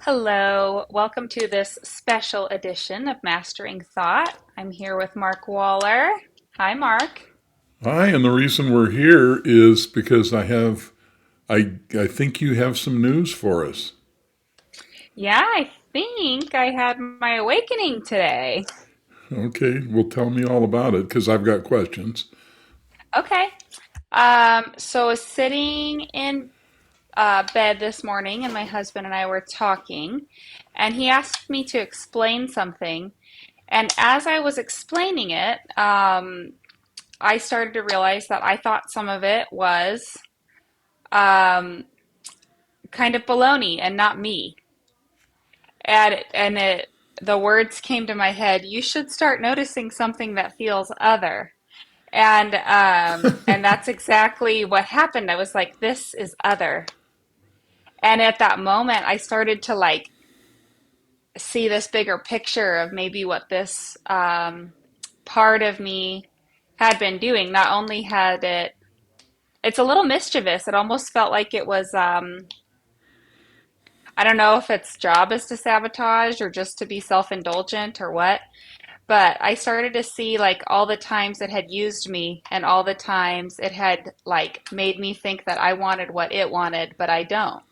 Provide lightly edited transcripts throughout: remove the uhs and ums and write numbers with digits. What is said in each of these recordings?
Hello, welcome to this special edition of Mastering Thought. I'm here with Mark Waller. Hi, Mark. Hi, and the reason we're here is because I think you have some news for us. Yeah, I think I had my awakening today. Okay, well tell me all about it because I've got questions. Okay. So I was sitting in bed this morning, and my husband and I were talking, and he asked me to explain something. And as I was explaining it, I started to realize that I thought some of it was um, kind of baloney and not me. The words came to my head. You should start noticing something that feels other. And that's exactly what happened. I was like, this is other. And at that moment, I started to like see this bigger picture of maybe what this part of me had been doing. Not only had it's a little mischievous. It almost felt like it was I don't know if its job is to sabotage or just to be self-indulgent or what, but I started to see like all the times it had used me and all the times it had like made me think that I wanted what it wanted, but I don't.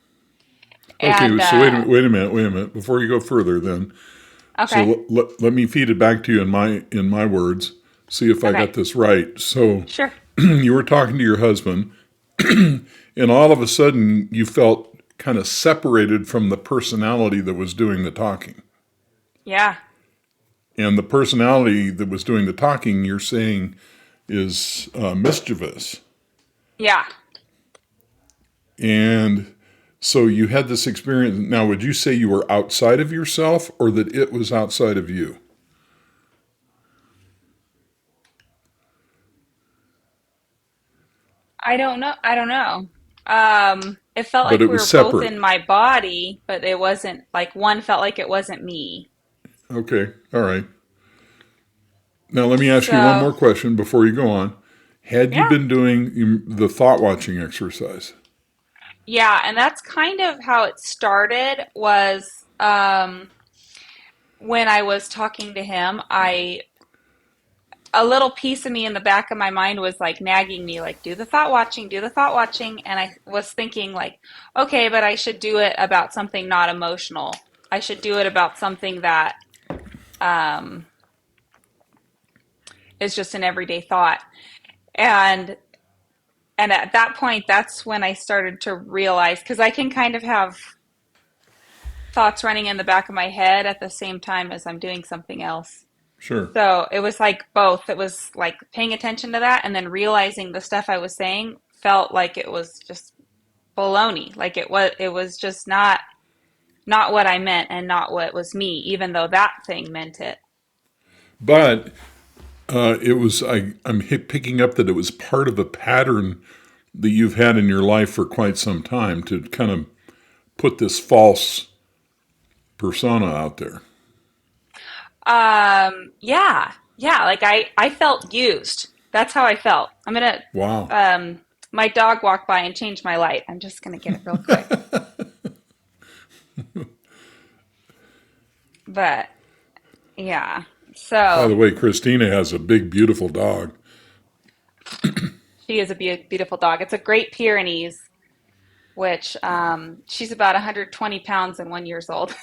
Okay, And so wait a minute. Before you go further, then, so okay, let me feed it back to you in my words. See if I okay, got this right. So sure. you were talking to your husband, and all of a sudden you felt kind of separated from the personality that was doing the talking. Yeah, And the personality that was doing the talking, you're saying, is mischievous. yeah. And so you had this experience. Now, would you say you were outside of yourself or that it was outside of you? I don't know. I don't know. It felt But like it we was were both separate. in my body, but it wasn't like one felt like it wasn't me. Okay. All right. Now, let me ask you one So, more question before you go on. Had you yeah. been doing the thought watching exercise? Yeah, and that's kind of how it started was when I was talking to him, I a little piece of me in the back of my mind was like nagging me like do the thought watching, do the thought watching, and I was thinking like okay, but I should do it about something not emotional. I should do it about something that um is just an everyday thought. And and at that point that's when I started to realize cuz I can kind of have thoughts running in the back of my head at the same time as I'm doing something else. Sure. So it was like both. It was like paying attention to that and then realizing the stuff I was saying felt like it was just baloney. Like it was just not what I meant and not what was me, even though that thing meant it. But I'm picking up that it was part of a pattern that you've had in your life for quite some time to kind of put this false persona out there. Yeah. Yeah, like I felt used. That's how I felt. I'm gonna Wow. my dog walked by and changed my light. I'm just gonna get it real quick. But yeah. By So the way, Christina has a big, beautiful dog. she is a beautiful dog. It's a Great Pyrenees, which she's about 120 pounds and 1 year old.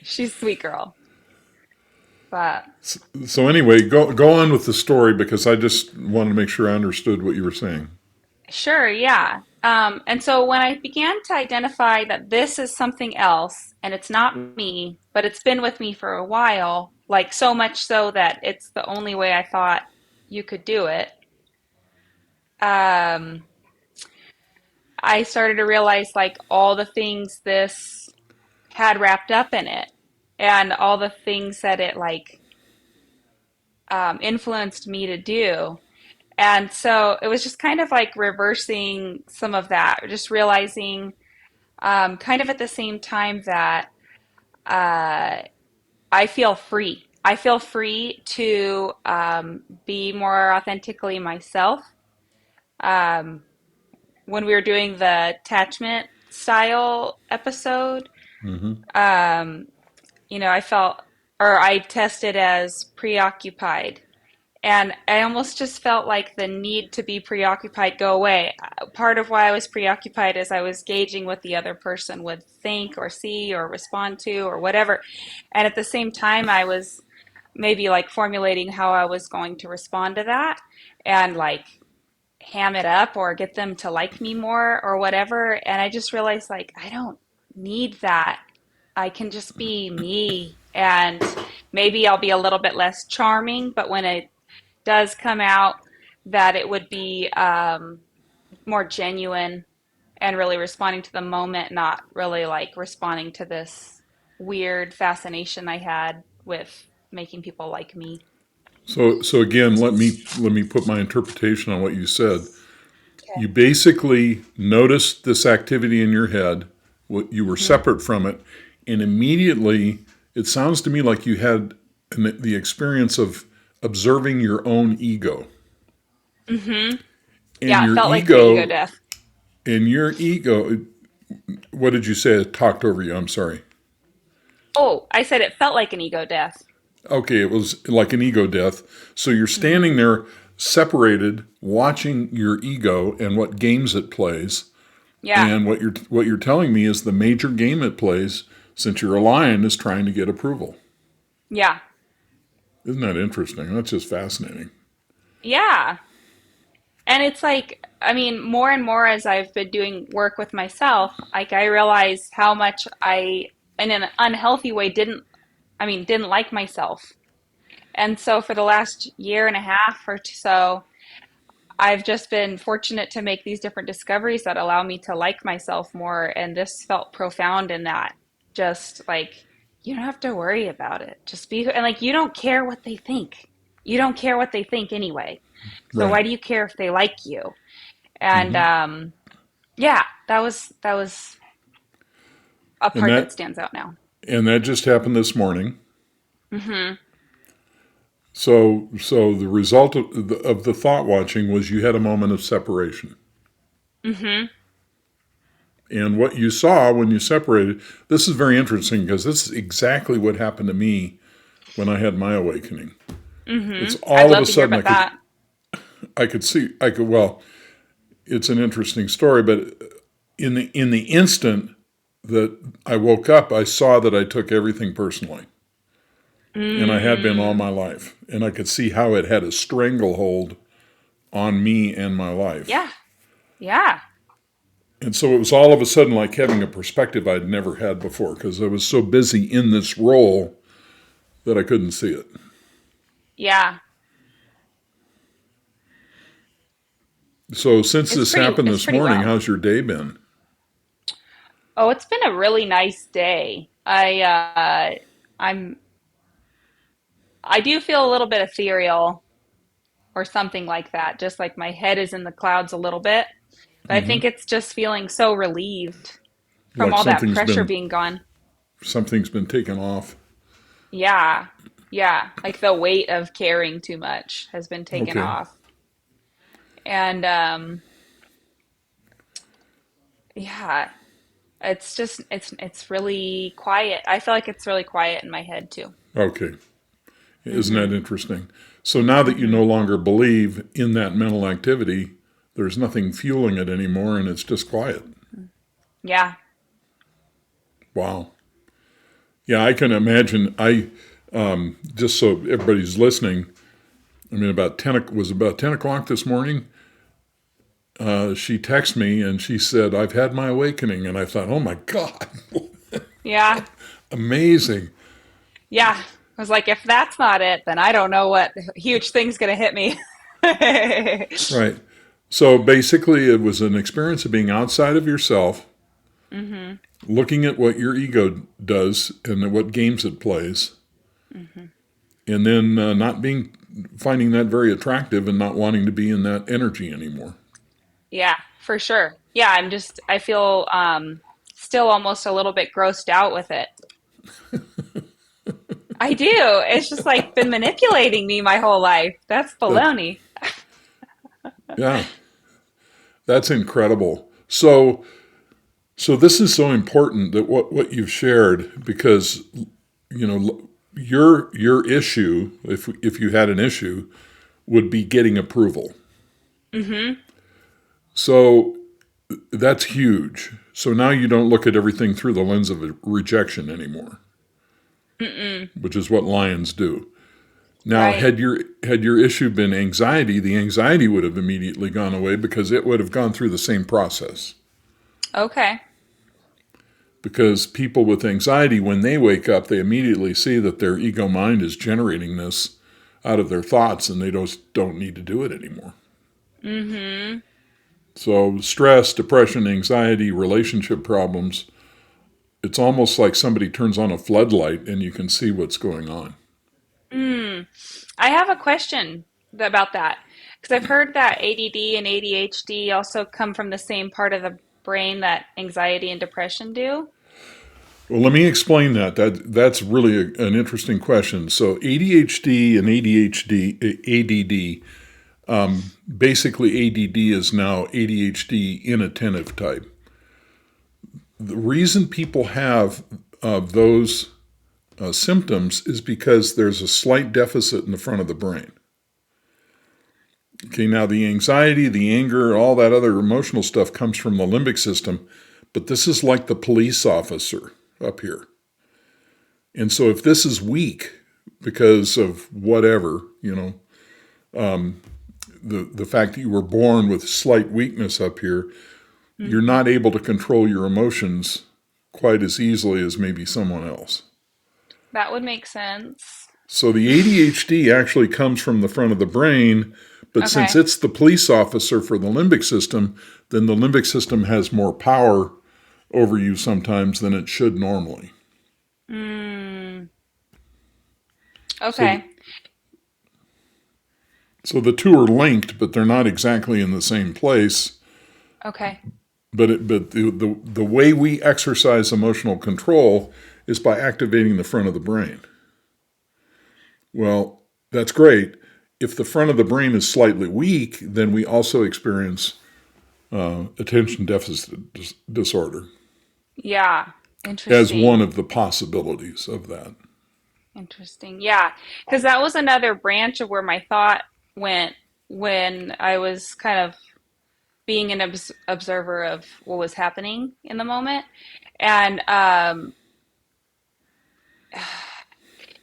She's a sweet girl. But So anyway, go on with the story because I just wanted to make sure I understood what you were saying. sure, yeah. And so when I began to identify that this is something else and it's not me, but it's been with me for a while, like so much so that it's the only way I thought you could do it, um, I started to realize like all the things this had wrapped up in it and all the things that it like influenced me to do. And so it was just kind of like reversing some of that, just realizing kind of at the same time that uh, I feel free. I feel free to be more authentically myself. Um, when we were doing the attachment style episode. Hmm. Um, I felt, or I tested as preoccupied. And I almost just felt like the need to be preoccupied go away. Part of why I was preoccupied is I was gauging what the other person would think or see or respond to or whatever. And at the same time, I was maybe like formulating how I was going to respond to that and like ham it up or get them to like me more or whatever. And I just realized like I don't need that. I can just be me. And maybe I'll be a little bit less charming, but when it does come out, that it would be more genuine and really responding to the moment, not really like responding to this weird fascination I had with making people like me. So again, let me put my interpretation on what you said. Okay. You basically noticed this activity in your head. You were Mm-hmm. separate from it, and immediately it sounds to me like you had the experience of observing your own ego. Mm-hmm. And Yeah, it your felt like an ego ego, death. and your ego, what did you say? It talked over you. I'm sorry. Oh, I said it felt like an ego death. Okay, it was like an ego death. So you're Mm-hmm. standing there separated, watching your ego and what games it plays. Yeah, And what you're telling me is the major game it plays, since you're a lion, is trying to get approval. yeah, Isn't that interesting? That's just fascinating. yeah. And it's like, I mean, more and more as I've been doing work with myself, like I realize how much I, in an unhealthy way, didn't like myself. And so for the last year and a half or so, I've just been fortunate to make these different discoveries that allow me to like myself more. And this felt profound in that. Just like, you don't have to worry about it. Just be, and like, you don't care what they think. You don't care what they think anyway. So Right. why do you care if they like you? And Hmm. yeah, that was a And part that that stands out now. and that just happened this morning. Hmm. So the result of the thought watching was you had a moment of separation. Hmm. And what you saw when you separated, this is very interesting because this is exactly what happened to me when I had my awakening. Hmm. It's I'd all of a love to hear sudden about that. well, it's an interesting story, but in the instant that I woke up, I saw that I took everything personally. And I had been all Mm, my life. And I could see how it had a stranglehold on me and my life. yeah, yeah, And so it was all of a sudden like having a perspective I'd never had before because I was so busy in this role that I couldn't see it. yeah. So since this happened It's this pretty morning, wild. how's your day been? Oh, it's been a really nice day. I'm I do feel a little bit ethereal or something like that. Just like my head is in the clouds a little bit. But I Hmm. think it's just feeling so relieved from Like all that something's pressure been being gone. something's been taken off. Yeah. Yeah. Like the weight of caring too much has been taken Okay. off. And yeah, it's really quiet. I feel like it's really quiet in my head too. Okay. Isn't Hmm. that interesting? So now that you Hmm. no longer believe in that mental activity, there's nothing fueling it anymore and it's just quiet. Yeah. Wow. Yeah, I can imagine. I just so everybody's listening. I mean, about 10 o'clock this morning. She texted me and she said, "I've had my awakening," and I thought, "Oh my God, Yeah. amazing!" Yeah. I was like, if that's not it, then I don't know what huge thing's gonna hit me. Right. So basically, it was an experience of being outside of yourself, Hmm. looking at what your ego does and what games it plays, Hmm. and then not being finding that very attractive and not wanting to be in that energy anymore. Yeah, for sure. Yeah, I feel still almost a little bit grossed out with it. I do. It's just like been manipulating me my whole life. That's That baloney. yeah, that's incredible. So So this is so important that what you've shared, because your issue, if you had an issue, would be getting approval. Mm-hmm. So that's huge. So now you don't look at everything through the lens of rejection anymore, Mm-mm. which is what lions do. Now, Right. had your issue been anxiety, the anxiety would have immediately gone away because it would have gone through the same process. Okay. Because people with anxiety, when they wake up, they immediately see that their ego mind is generating this out of their thoughts, and they don't need to do it anymore. Mm-hmm. So stress, depression, anxiety, relationship problems, it's almost like somebody turns on a floodlight and you can see what's going on. Mm. I have a question about that because I've heard that ADD and ADHD also come from the same part of the brain that anxiety and depression do. Well, let me explain that. That's really an interesting question. So ADHD and ADHD, ADD, basically ADD is now ADHD inattentive type. The reason people have those symptoms is because there's a slight deficit in the front of the brain. Okay, now the anxiety, the anger, all that other emotional stuff comes from the limbic system, but this is like the police officer up here. And so if this is weak because of whatever, the fact that you were born with slight weakness up here, you're Hmm. not able to control your emotions quite as easily as maybe someone else. That would make sense. So the ADHD actually comes from the front of the brain, but since Okay. it's the police officer for the limbic system, then the limbic system has more power over you sometimes than it should normally. Mm. So the, Okay. so the two are linked, but they're not exactly in the same place. Okay. But the way we exercise emotional control is by activating the front of the brain. Well, that's great. If the front of the brain is slightly weak, then we also experience attention deficit disorder Yeah. as one Interesting. of the possibilities of that. Interesting. Yeah. Because that was another branch of where my thought went when I was kind of being an observer of what was happening in the moment. And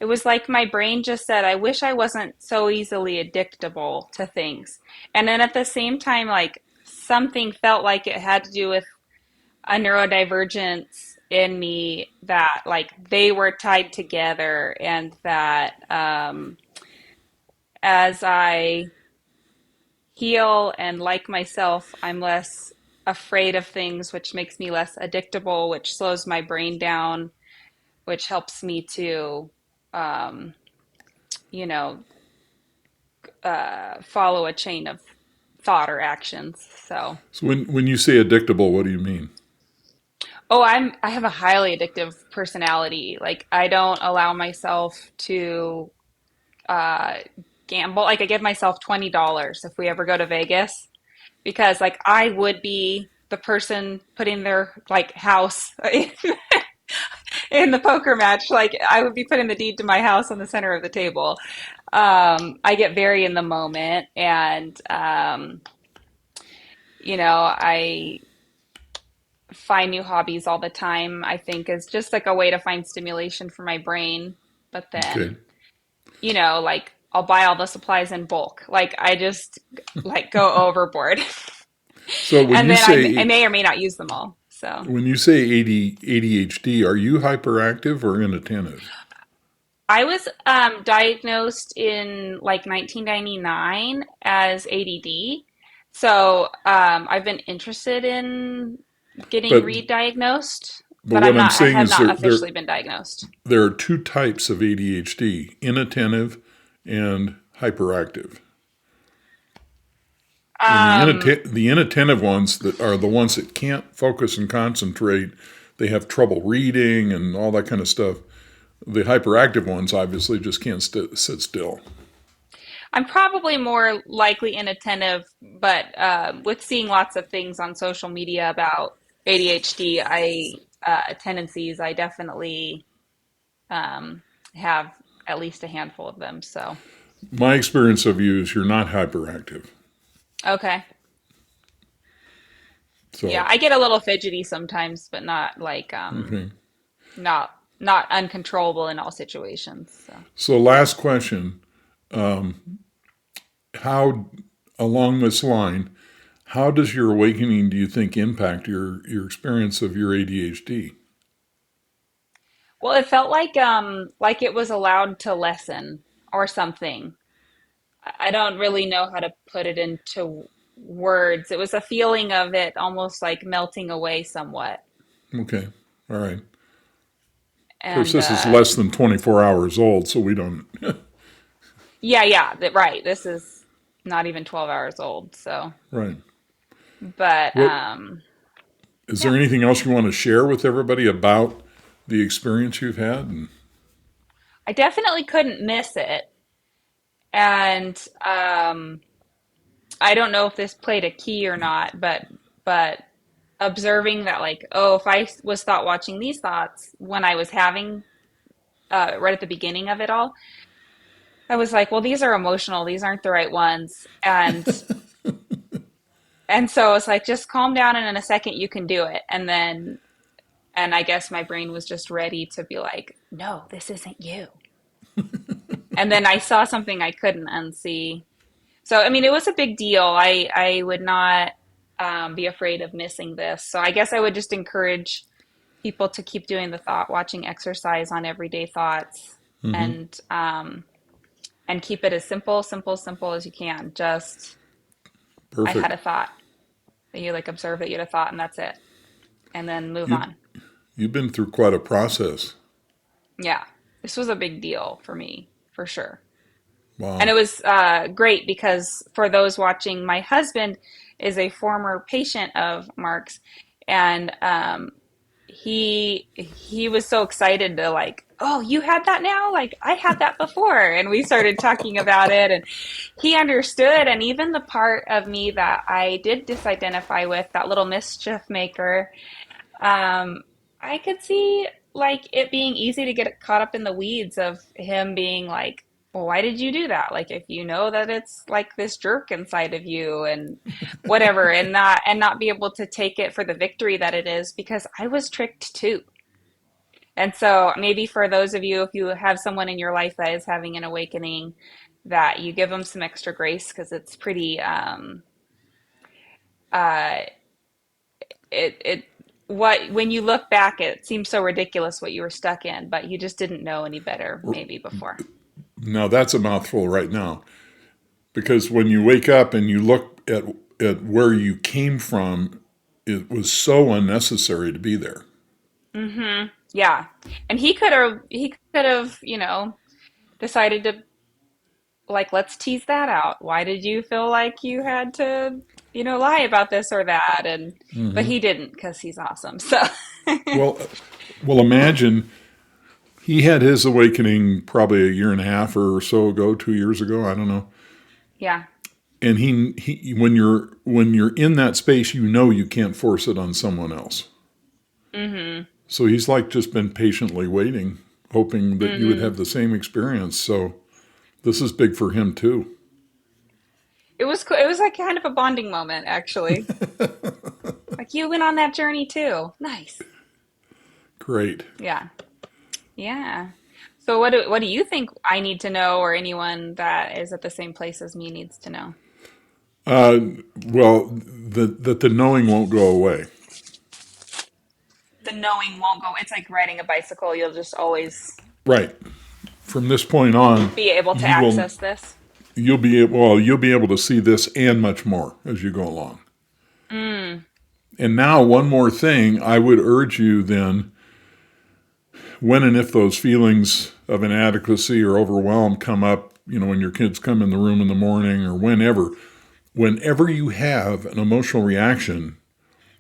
it was like my brain just said, I wish I wasn't so easily addictable to things. And then at the same time, like something felt like it had to do with a neurodivergence in me that like they were tied together and that as I heal and like myself, I'm less afraid of things, which makes me less addictable, which slows my brain down, which helps me to, um, you know, follow a chain of thought or actions. So, So when you say addictable, what do you mean? oh, I have a highly addictive personality. Like I don't allow myself to uh, gamble. Like I give myself $20 if we ever go to Vegas because like I would be the person putting their like house in the poker match. Like I would be putting the deed to my house on the center of the table. I get very in the moment, and I find new hobbies all the time. I think is just like a way to find stimulation for my brain. But Okay. then, like I'll buy all the supplies in bulk. Like I just like go overboard, So when and you then I say may or may not use them all. So. when you say ADHD, are you hyperactive or inattentive? I was diagnosed in like 1999 as ADD. So I've been interested in getting But re-diagnosed, but but what I'm I saying have is not there officially been diagnosed. there are two types of ADHD: inattentive and hyperactive. And Um, the inattentive ones that are the ones that can't focus and concentrate, they have trouble reading and all that kind of stuff. The hyperactive ones obviously just can't sit still. I'm probably more likely inattentive, but with seeing lots of things on social media about ADHD, tendencies, I definitely have at least a handful of them. So, My experience of you is you're not hyperactive. okay. Yeah, So, I get a little fidgety sometimes, but not like okay. not not uncontrollable in all situations. So, So, last question. How, along this line, how does your awakening, do you think, impact your experience of your ADHD? well, it felt like it was allowed to lessen or something. I don't really know how to put it into words. It was a feeling of it almost like melting away somewhat. Okay. All right. Of course, And this is less than 24 hours old, so we don't. yeah, yeah, right. This is not even 12 hours old. So, Right. but What is yeah, there anything else you want to share with everybody about the experience you've had? And, I definitely couldn't miss it. And I don't know if this played a key or not, but observing that like, oh, if I was thought watching these thoughts when I was having right at the beginning of it all, I was like, well, these are emotional. These aren't the right ones. And so it's like, just calm down and in a second you can do it. And I guess my brain was just ready to be like, no, this isn't you. And then I saw something I couldn't unsee. So, I mean, it was a big deal. I would not be afraid of missing this. So I guess I would just encourage people to keep doing the thought watching exercise on everyday thoughts mm-hmm. and and keep it as simple, simple, simple as you can. Just I had Perfect. a thought. You like observe that you had a thought and that's it. And then move You on. you've been through quite a process. Yeah. This was a big deal for me, for sure. And Wow. it was great because for those watching, my husband is a former patient of Mark's, and he was so excited to like, oh, you had that now? Like I had that before, and we started talking about it, and he understood, and even the part of me that I did disidentify with, that little mischief maker, um, I could see like it being easy to get caught up in the weeds of him being like, well, why did you do that? Like if you know that it's like this jerk inside of you and whatever, and not be able to take it for the victory that it is because I was tricked too. And so maybe for those of you, if you have someone in your life that is having an awakening, that you give them some extra grace because it's pretty uh it what when you look back it seems so ridiculous what you were stuck in, but you just didn't know any better maybe before. Now that's a mouthful right now, because when you wake up and you look at where you came from, it was so unnecessary to be there. Mm-hmm. Yeah. And he could have, you know, decided to like let's tease that out. Why did you feel like you had to, you know, lie about this or that? And but he didn't because he's awesome. So Well, well, imagine he had his awakening probably a year and a half or so ago, 2 years ago. I don't know. yeah. And he when you're in that space, you know you can't force it on someone else. Mm-hmm. So he's like just been patiently waiting, hoping that you would Mm-hmm. have the same experience. So this is big for him too. It was cool. It was like kind of a bonding moment actually. Like you went on that journey too. Nice. Great. Yeah. Yeah. So what do you think I need to know or anyone that is at the same place as me needs to know? Uh, well, that the knowing won't go away. The knowing won't go. It's like riding a bicycle. You'll just always Right. From this point on, be able to you will access this. you'll be able to see this and much more as you go along. Mm. And now one more thing, I would urge you then, when and if those feelings of inadequacy or overwhelm come up, when your kids come in the room in the morning or whenever you have an emotional reaction,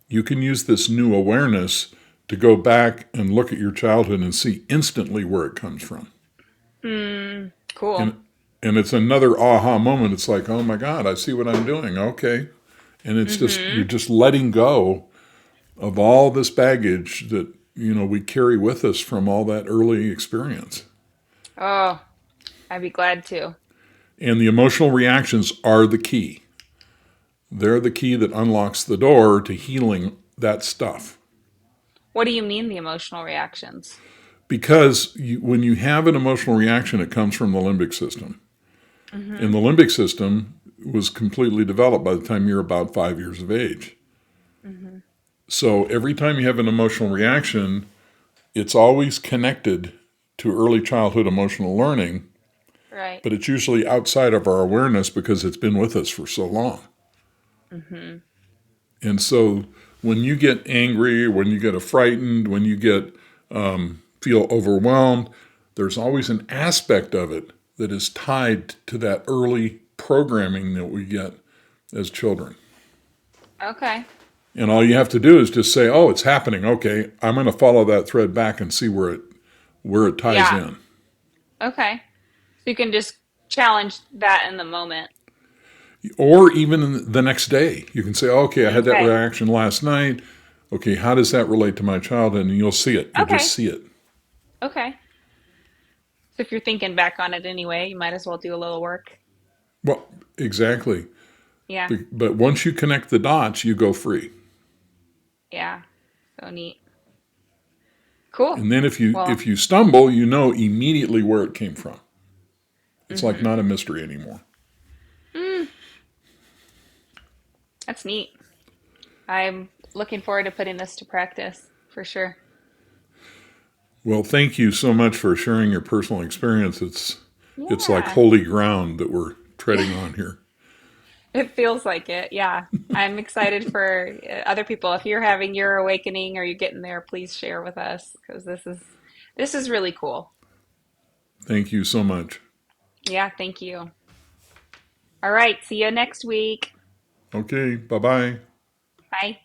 you can use this new awareness to go back and look at your childhood and see instantly where it comes from. Mm. Cool. And and it's another aha moment. It's like, oh my God, I see what I'm doing. Okay. And it's just, you're Mm-hmm. just letting go of all this baggage that, we carry with us from all that early experience. Oh, I'd be glad to. And the emotional reactions are the key. They're the key that unlocks the door to healing that stuff. What do you mean the emotional reactions? Because when you have an emotional reaction, it comes from the limbic system. Mm-hmm. And the limbic system was completely developed by the time you're about 5 years of age. Mm-hmm. So every time you have an emotional reaction, it's always connected to early childhood emotional learning, Right. but it's usually outside of our awareness because it's been with us for so long. Mm-hmm. And so when you get angry, when you get frightened, when you get feel overwhelmed, there's always an aspect of it that is tied to that early programming that we get as children. Okay. And all you have to do is just say, "Oh, it's happening. Okay, I'm going to follow that thread back and see where it ties Yeah. in." Okay. So you can just challenge that in the moment. Or even the next day, you can say, "Okay, I had that Okay. reaction last night. Okay, how does that relate to my childhood?" And you'll see it. You'll just Okay. see it. Okay. So if you're thinking back on it anyway, you might as well do a little work. Well, exactly. Yeah. But once you connect the dots, you go free. Yeah. So neat. Cool. And then if you Well, if you stumble, you know immediately where it came from. It's like mm-hmm. not a mystery anymore. Mm, that's neat. I'm looking forward to putting this to practice for sure. Well, thank you so much for sharing your personal experience. It's like Yeah. holy ground that we're treading on here. It feels like it. Yeah. I'm excited for other people. If you're having your awakening or you're getting there, please share with us because this is really cool. Thank you so much. Yeah, thank you. All right, see you next week. Okay, bye bye. Bye.